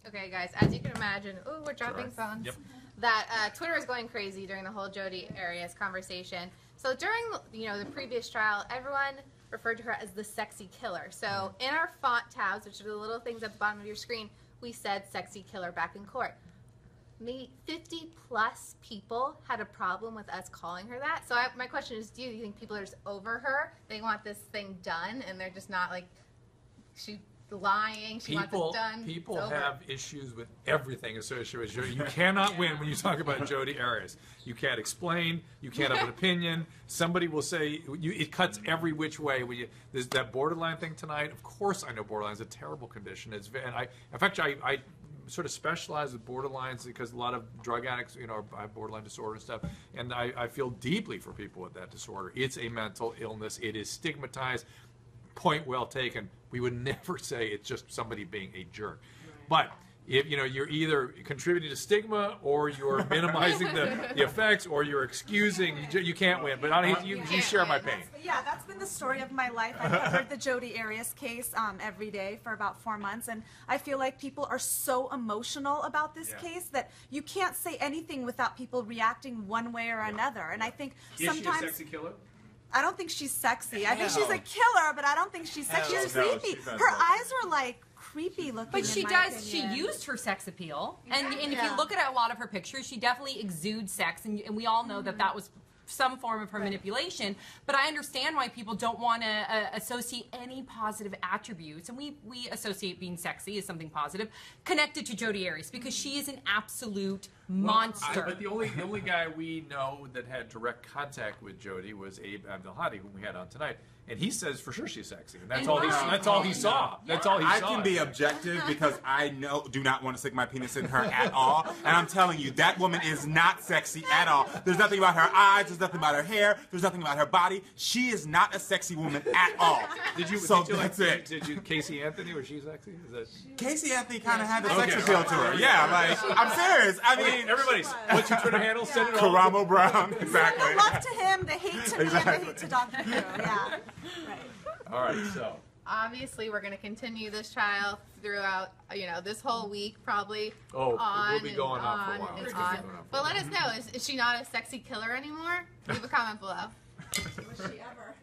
Okay, guys, as you can imagine, ooh, we're dropping phones. Yep. That Twitter is going crazy during the whole Jodi Arias conversation. So during the previous trial, everyone referred to her as the sexy killer. So in our font tabs, which are the little things at the bottom of your screen, we said sexy killer back in court. Maybe 50 plus people had a problem with us calling her that. So my question is, do you think people are just over her? They want this thing done, and they're just not like, she's lying, she wants it done. People have issues with everything associated with Jodi. You cannot win when you talk about Jodi Arias. You can't explain. You can't have an opinion. Somebody will say, it cuts every which way. There's that borderline thing tonight. Of course I know borderline is a terrible condition. In fact, I sort of specialize with borderlines because a lot of drug addicts, have borderline disorder and stuff, and I feel deeply for people with that disorder. It's a mental illness. It is stigmatized. Point well taken. We would never say it's just somebody being a jerk. But if you're either contributing to stigma, or you're minimizing the effects, or you're excusing, you can't win. But you share my pain. That's been the story of my life. I covered the Jodi Arias case every day for about 4 months, and I feel like people are so emotional about this case that you can't say anything without people reacting one way or another. And I think sometimes. Is she a sexy killer? I don't think she's sexy. I think she's a killer, but I don't think she's sexy. She's creepy. Her eyes are like creepy looking. But she does. She used her sex appeal, and if you look at a lot of her pictures, she definitely exudes sex, and we all know that that was some form of her manipulation. But I understand why people don't want to associate any positive attributes, and we associate being sexy as something positive connected to Jodi Arias, because she is an absolute monster. But the only guy we know that had direct contact with Jodi was Abe Abdelhadi, whom we had on tonight. And he says for sure she's sexy. And that's all he saw. That's all he saw. I can be objective because I do not want to stick my penis in her at all. And I'm telling you, that woman is not sexy at all. There's nothing about her eyes. There's nothing about her hair. There's nothing about her body. She is not a sexy woman at all. That's it. Did you Casey Anthony? Was she sexy? Casey Anthony kind of had a sex appeal to her. Yeah, like, I'm serious. I mean, everybody's. What's your Twitter handle? Send it all. Karamo Brown. Exactly. The love to him, the hate to me, and the hate to Dr. Drew. Yeah. Right. All right, so obviously we're going to continue this trial throughout, this whole week probably. We'll be going on for a while. But let us know, is she not a sexy killer anymore? Leave a comment below. Was she ever?